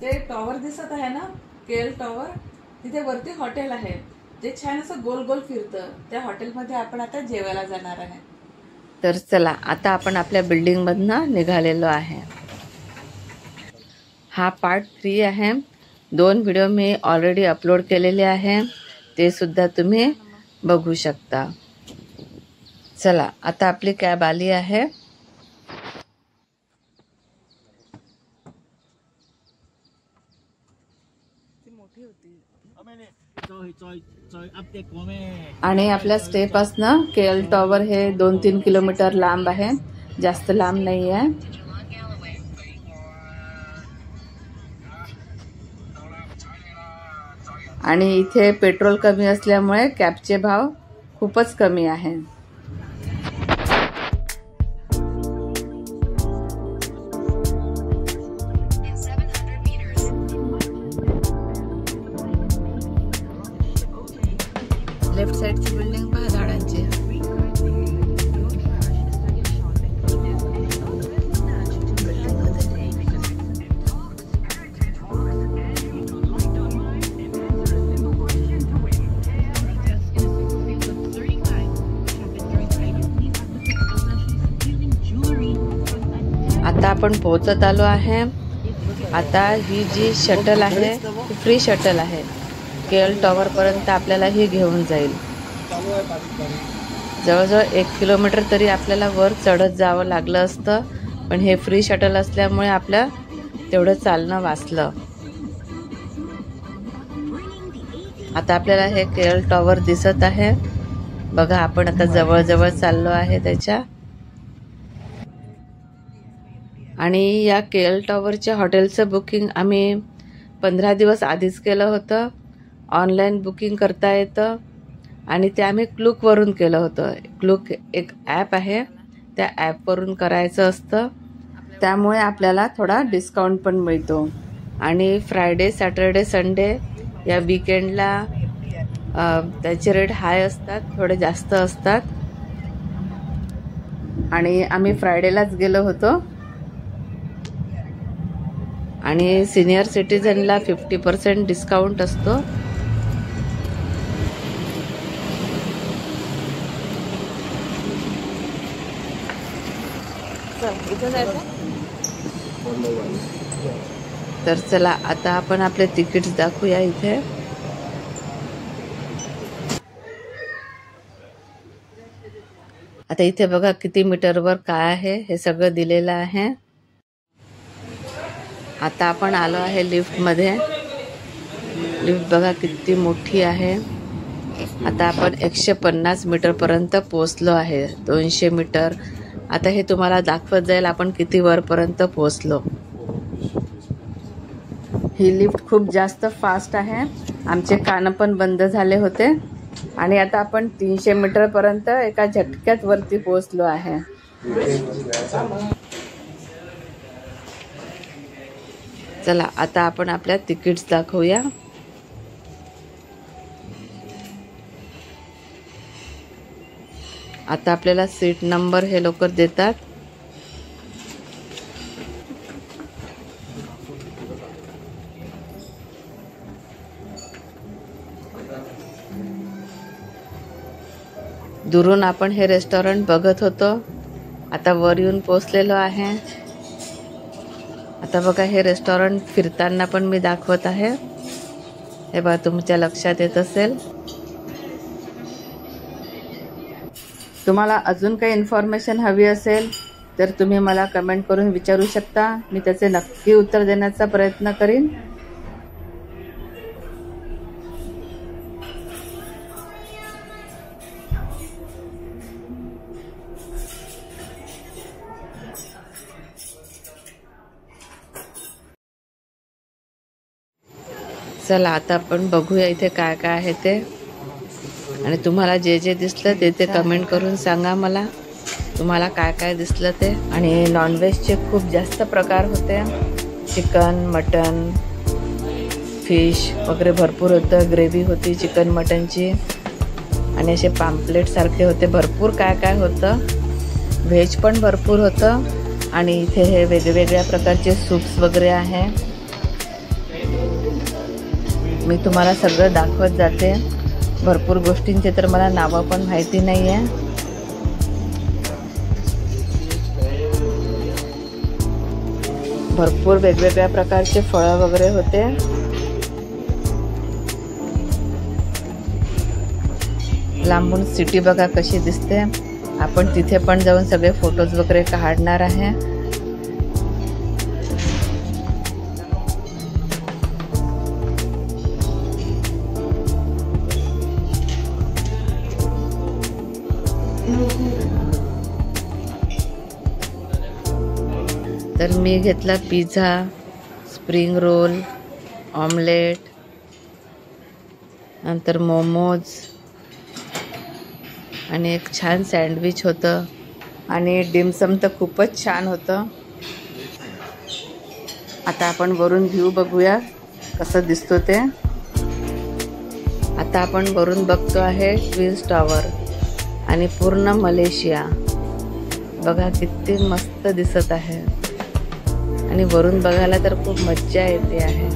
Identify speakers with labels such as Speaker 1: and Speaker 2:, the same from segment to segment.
Speaker 1: ते टॉवर दिसत आहे ना, केएल टॉवर, तिथे वरती हॉटेल आहे जे छान असं गोल गोल फिरतं. त्या हॉटेलमध्ये आपण आता जेवायला जाणार आहे. तर चला, आता आपण आपल्या बिल्डिंग मधनं निघालेलो आहे. हा पार्ट 3 आहे. 2 व्हिडिओ मी ऑलरेडी अपलोड केलेले आहे, ते सुद्धा तुम्ही बघू शकता. चला, आता आपली कॅब आली आहे. आणि आपल्या स्टे पासनं केएल टॉवर हे 2-3 किलोमीटर लांब आहे, जास्त लांब नाही आहे. आणि इथे पेट्रोल कमी असल्यामुळे कॅबचे भाव खूपच कमी आहे. लेफ्ट साइडची बिल्डिंग पहा झाडांची. आता आपण पोहोचत आलो आहे. आता ही जी शटल आहे ती फ्री शटल आहे. केएल टॉवर पर्यंत आपल्याला ही घेऊन जाईल. जवळजवळ 1 किलोमीटर तरी आपल्याला वर चढत जावं लागलं असतं, पण हे फ्री शटल असल्यामुळे आपलं तेवढं चालणं वाचलं. आता आपल्याला हे केएल टॉवर दिसत आहे बघा. आपण आता जवळ चाललो आहे त्याच्या. आणि या केएल टॉवरच्या हॉटेलचं बुकिंग आम्ही 15 दिवस आधीच केलं होतं. ऑनलाईन बुकिंग करता येतं आणि ते आम्ही क्लूकवरून केलं होतं. क्लूक एक ॲप आहे, त्या ॲपवरून करायचं असतं. त्यामुळे आपल्याला थोडा डिस्काउंट पण मिळतो. आणि फ्रायडे, सॅटरडे, संडे या वीकेंडला त्याचे रेट हाय असतात, थोडे जास्त असतात. आणि आम्ही फ्रायडेलाच गेलो होतो. आणि सिनियर सिटीजनला 50% डिस्काउंट असतो. तर चला, आता आपण आपले तिकीट्स दाखवूया इथे. आता इथे बघा किती मीटरवर काय आहे हे सगळं दिलेलं आहे. आता आपण आलो आहे लिफ्टमध्ये. लिफ्ट बघा किती मोठी आहे. आता आपण 150 मीटरपर्यंत पोहोचलो आहे. 200 मीटर. आता हे तुम्हाला दाखवत जाईल आपण किती वरपर्यंत पोहोचलो. ही लिफ्ट खूप जास्त फास्ट आहे. आमचे कान पण बंद झाले होते. आणि आता आपण 300 मीटरपर्यंत एका झटक्यात वरती पोहोचलो आहे. चला, आता आपण आपल्या तिकीट्स दाखवूया. आता आपल्याला सीट नंबर हे लोक देतात. दुरून आपण हे रेस्टॉरंट बघत होतो. आता वर येऊन पोहोचलेलो आहे. आता बघा हे रेस्टॉरंट फिरताना पण मी दाखवत आहे. हे बघा, तुमच्या लक्षात येत असेल. तुम्हाला अजून काही इन्फॉर्मेशन हवी असेल तर तुम्ही मला कमेंट करून विचारू शकता. मी त्याचे नक्की उत्तर देण्याचा प्रयत्न करीन. चला, आता आपण बघूया इथे काय काय आहे ते. आणि तुम्हाला जे जे दिसलं ते कमेंट करून सांगा मला तुम्हाला काय काय दिसलं ते. आणि नॉनव्हेजचे खूप जास्त प्रकार होते. चिकन, मटन, फिश वगैरे भरपूर होतं. ग्रेव्ही होती चिकन मटनची. आणि असे पाम्पलेट सारखे होते. भरपूर काय काय होतं. व्हेज पण भरपूर होतं. आणि इथे हे वेगवेगळ्या प्रकारचे सूप्स वगैरे आहे. मी तुम्हाला सगळं दाखवत जाते. भरपूर गोष्टींचे तर मला नावं पण माहिती नाही आहे. भरपूर वेगवेगळ्या प्रकारचे फळं वगैरे होते. लांबून सिटी बघा कशी दिसते. आपण तिथे पण जाऊन सगळे फोटोज वगैरे काढणार आहे. तर मी घेतला पिझ्झा, स्प्रिंग रोल, ऑमलेट, नंतर मोमोज आणि एक छान सँडविच होतं आणि डिमसम तर खूपच छान होतं. आता आपण वरून व्ह्यू बघूया कसं दिसतो ते. आता आपण वरून बघतो आहे ट्विन्स टॉवर आणि पूर्ण मलेशिया. बघा किती मस्त दिसत आहे आणि वरून बघायला तर खूप मज्जा येते आहे.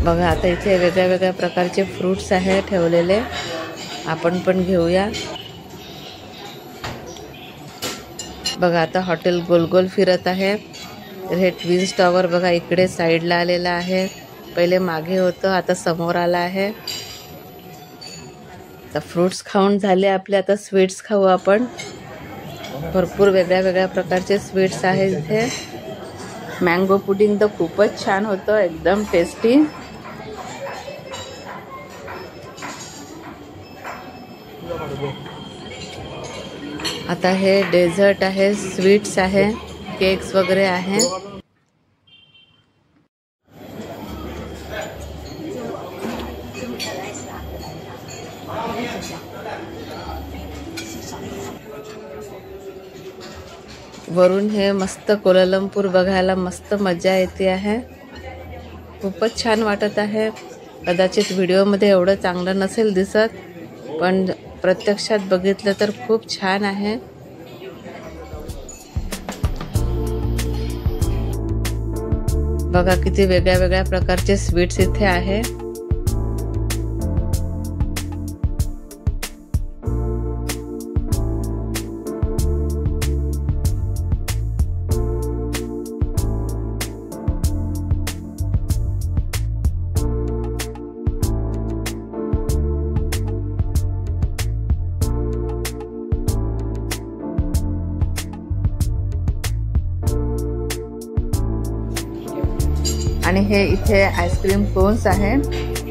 Speaker 1: बघा आता इथे वेगळ्या वेगळ्या प्रकारचे फ्रूट्स आहे ठेवलेले. आपण पण घेऊया. बघा आता हॉटेल गोल गोल फिरत आहे. तर हे ट्विन्स टॉवर बघा इकडे साईडला आलेलं आहे. पहिले मागे होतं, आता समोर आलं आहे. आता फ्रूट्स खाऊन झाले आपले. आता स्वीट्स खाऊ आपण. भरपूर वेगळ्या वेगळ्या प्रकारचे स्वीट्स आहेत इथे. मँगो पुडिंग तर खूपच छान होतं, एकदम टेस्टी. आता हे डेझर्ट आहे, स्वीट्स आहे, केक्स वगैरे आहे. वरून हे मस्त कोलालंपूर बघायला मस्त मजा येते आहे. खूपच छान वाटत आहे. कदाचित व्हिडिओमध्ये एवढं चांगलं नसेल दिसत, पण प्रत्यक्षात बघितलं तर खूप छान आहे. बघा किती वेगळ्या वेगळ्या प्रकारचे स्वीट्स इथे आहे. आणि हे इथे आईस्क्रीम कोन्स आहे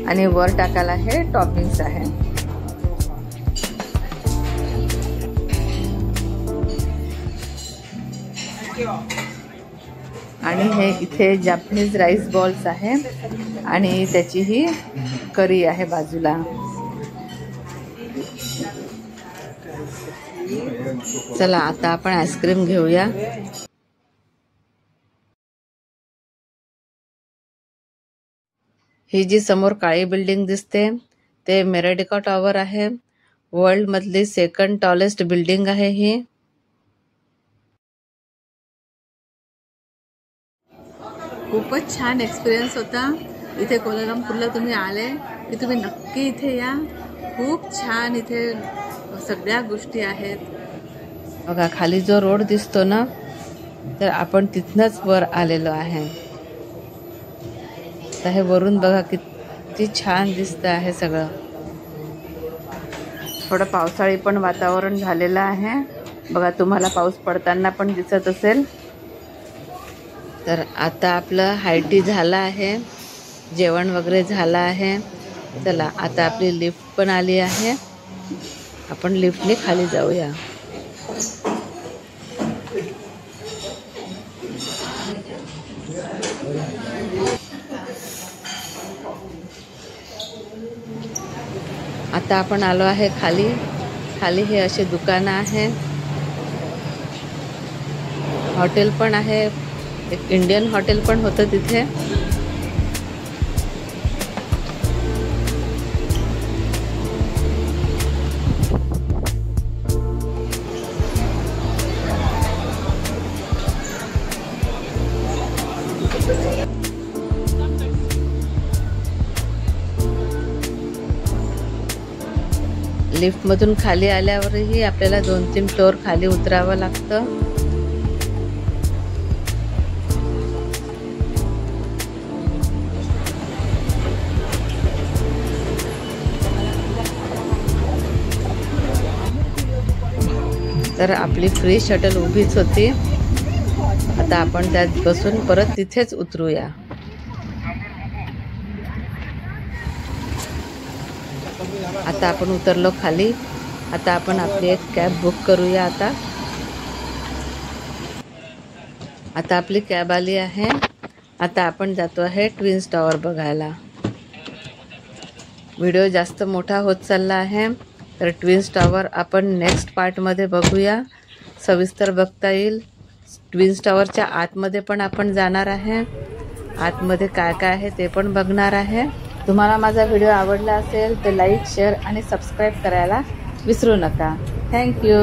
Speaker 1: आणि वर टाकायला हे टॉपिंग्स आहे. आणि हे इथे जॅपनीज राईस बॉल्स आहे आणि त्याची ही करी आहे बाजूला. चला आता आपण आईस्क्रीम घेऊया. ही जी समोर काळी बिल्डिंग दिसते ते मेराडिका टॉवर आहे. वर्ल्ड मधली सेकंड टॉलेस्ट बिल्डिंग आहे ही. खूपच छान एक्सपिरियन्स होता. इथे कोलालंपूरला तुम्ही आले की तुम्ही नक्की इथे या. खूप छान इथे सगळ्या गोष्टी आहेत. बघा खाली जो रोड दिसतो ना, तर आपण तिथनच वर आलेलो आहे. तर हे वरून बघा किती छान दिसतं आहे सगळं. थोडं पावसाळी पण वातावरण झालेलं आहे. बघा तुम्हाला पाऊस पडताना पण दिसत असेल. तर आता आपलं हाय टी झालं आहे, जेवण वगैरे झालं आहे. चला आता आपली लिफ्ट पण आली आहे. आपण लिफ्टने खाली जाऊया. आता आपण आलो आहे खाली. खाली हे असे दुकानं आहे, हॉटेल पण आहे, एक इंडियन हॉटेल पण होतं तिथे. लिफ्टमधून खाली आल्यावरही आपल्याला 2-3 फ्लोअर खाली उतरावं लागतं. तर आपली फ्री शटल उभीच होती. आता आपण त्यात बसून परत तिथेच उतरूया. आता आपण उतरलो खाली. आता आपण आपली एक कॅब बुक करूया. आता आपली कॅब आली आहे. आता आपण जातो आहे ट्विन्स टॉवर बघायला. व्हिडिओ जास्त मोठा होत चालला आहे, तर ट्विन्स टॉवर आपण नेक्स्ट पार्टमध्ये बघूया. सविस्तर बघता येईल. ट्विन्स टॉवरच्या आतमध्ये पण आपण जाणार आहे. आतमध्ये काय काय आहे ते पण बघणार आहे. तुम्हाला माझा व्हिडिओ आवडला असेल तर लाईक, शेअर आणि सबस्क्राईब करायला विसरू नका. थँक्यू.